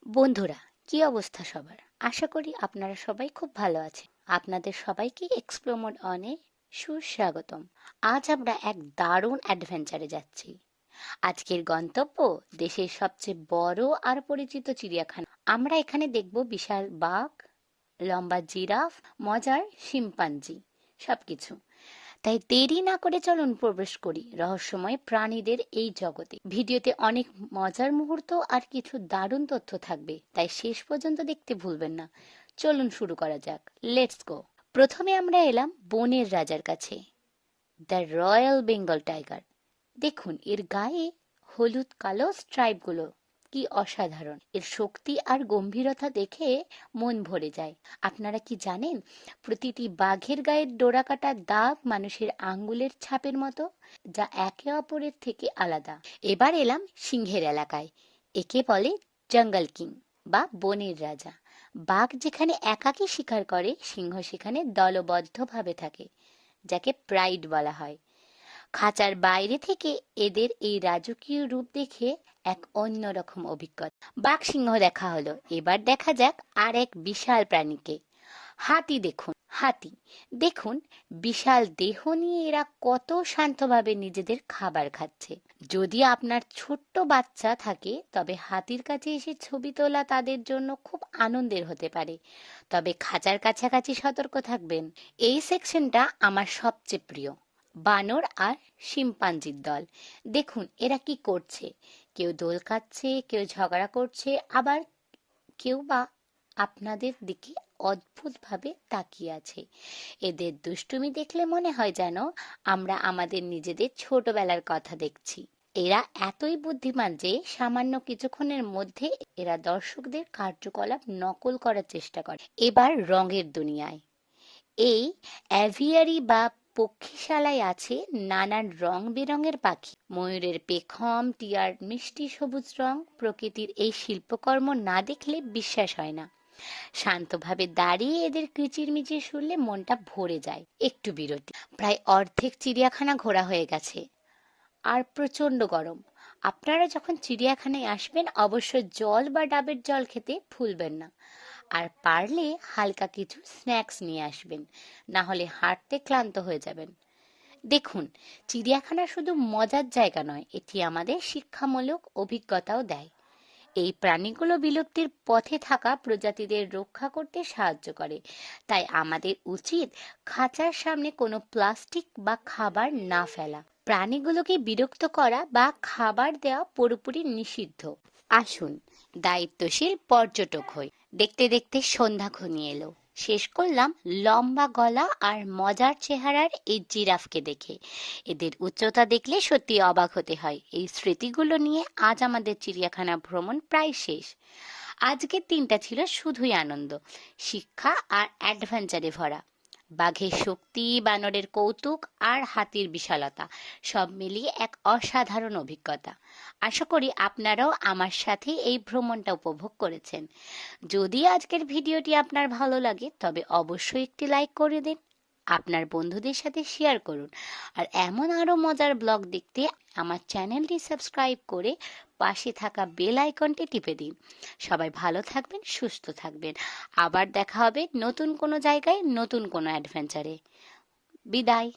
বন্ধুরা, কি অবস্থা সবার? আশা করি আপনারা সবাই খুব ভালো আছেন। আপনাদের সবাইকে এক্সপ্লোর মোড অনে সুস্বাগতম। আজ আমরা এক দারুণ অ্যাডভেঞ্চারে যাচ্ছি। আজকের গন্তব্য দেশের সবচেয়ে বড় আর পরিচিত চিড়িয়াখানা। আমরা এখানে দেখব বিশাল বাঘ, লম্বা জিরাফ, মজার শিম্পাঞ্জি, সবকিছু। তাই দেরি না করে চলুন প্রবেশ করি রহস্যময় প্রাণীদের এই জগতে। ভিডিওতে অনেক মজার মুহূর্ত আর কিছু দারুণ তথ্য থাকবে, তাই শেষ পর্যন্ত দেখতে ভুলবেন না। চলুন শুরু করা যাক। Let's go. প্রথমে আমরা এলাম বনের রাজার কাছে, দ্য রয়্যাল বেঙ্গল টাইগার। দেখুন এর গায়ে হলুদ কালো স্ট্রাইপগুলো কি অসাধারণ! এর শক্তি আর গম্ভীরতা দেখে মন ভরে যায়। আপনারা কি জানেন, প্রতিটি বাঘের গায়ের ডোরাকাটা দাগ মানুষের আঙ্গুলের ছাপের মতো, যা একে অপরের থেকে আলাদা। এবার এলাম সিংহের এলাকায়। একে বলে জঙ্গল কিং বা বনের রাজা। বাঘ যেখানে একাকী শিকার করে, সিংহ সেখানে দলবদ্ধভাবে থাকে, যাকে প্রাইড বলা হয়। খাঁচার বাইরে থেকে এদের এই রাজকীয় রূপ দেখে এক অন্যরকম অভিজ্ঞতা। বাঘ সিংহ দেখা হলো, এবার দেখা যাক আর এক বিশাল প্রাণীকে। হাতি দেখুন, হাতি দেখুন, বিশাল দেহ নিয়ে এরা কত শান্তভাবে নিজেদের খাবার খাচ্ছে। যদি আপনার ছোট্ট বাচ্চা থাকে, তবে হাতির কাছে এসে ছবি তোলা তাদের জন্য খুব আনন্দের হতে পারে। তবে খাঁচার কাছাকাছি সতর্ক থাকবেন। এই সেকশনটা আমার সবচেয়ে প্রিয়, বানর আর শিম্পাঞ্জির দল। দেখুন এরা কি করছে, কেউ দোল খাচ্ছে, কেউ ঝগড়া করছে, আবার কেউ বা আপনাদের দিকে অদ্ভুতভাবে তাকিয়ে আছে। এদের দুষ্টুমি দেখলে মনে হয় যেন আমরা আমাদের নিজেদের ছোটবেলার কথা দেখছি। এরা এতই বুদ্ধিমান যে সামান্য কিছুক্ষণের মধ্যে এরা দর্শকদের কার্যকলাপ নকল করার চেষ্টা করে। এবার রঙের দুনিয়ায়। এই অ্যাভিয়ারি বা পক্ষীশালায় আছে নানান রং বেরঙের পাখি। ময়ূরের পেখম, টিয়ার মিষ্টি সবুজ রং। প্রকৃতির এই শিল্পকর্ম না দেখলে বিশ্বাস হয় না। শান্তভাবে দাঁড়িয়ে এদের কিচিরমিচির শুনলে মনটা ভরে যায়। একটু বিরতি। প্রায় অর্ধেক চিড়িয়াখানা ঘোরা হয়ে গেছে আর প্রচন্ড গরম। আপনারা যখন চিড়িয়াখানায় আসবেন, অবশ্যই জল বা ডাবের জল খেতে ভুলবেন না। আর পারলে হালকা কিছু স্ন্যাক্স নিয়ে আসবেন, না হলে হাঁটতে ক্লান্ত হয়ে যাবেন। দেখুন, চিড়িয়াখানা শুধু মজার জায়গা নয়, এটি আমাদের শিক্ষামূলক অভিজ্ঞতাও দেয়। এই প্রাণীগুলো বিলুপ্তির পথে থাকা প্রজাতিদের রক্ষা করতে সাহায্য করে। তাই আমাদের উচিত খাঁচার সামনে কোনো প্লাস্টিক বা খাবার না ফেলা। প্রাণীগুলোকে বিরক্ত করা বা খাবার দেওয়া পুরোপুরি নিষিদ্ধ। আসুন দায়িত্বশীল পর্যটক হই। দেখতে দেখতে সন্ধ্যা ঘনিয়ে এলো। শেষ করলাম লম্বা গলা আর মজার চেহারার এই জিরাফকে দেখে। এদের উচ্চতা দেখলে সত্যি অবাক হতে হয়। এই স্মৃতিগুলো নিয়ে আজ আমাদের চিড়িয়াখানা ভ্রমণ প্রায় শেষ। আজকের দিনটা ছিল শুধুই আনন্দ, শিক্ষা আর অ্যাডভেঞ্চারে ভরা। বাঘের শক্তি, বানরের কৌতুক আর হাতির বিশালতা, সব মিলিয়ে এক অসাধারণ অভিজ্ঞতা। আশা করি আপনারাও আমার সাথে এই ভ্রমণটা উপভোগ করেছেন। যদি আজকের ভিডিওটি আপনার ভালো লাগে, তবে অবশ্যই একটি লাইক করে দিন, আপনার বন্ধুদের সাথে শেয়ার করুন। আর এমন আরো মজার ব্লগ দেখতে আমার চ্যানেলটি সাবস্ক্রাইব করে পাশে থাকা বেল আইকনটি টিপে দিন। সবাই ভালো থাকবেন, সুস্থ থাকবেন। আবার দেখা হবে নতুন কোনো জায়গায়, নতুন কোনো অ্যাডভেঞ্চারে। বিদায়।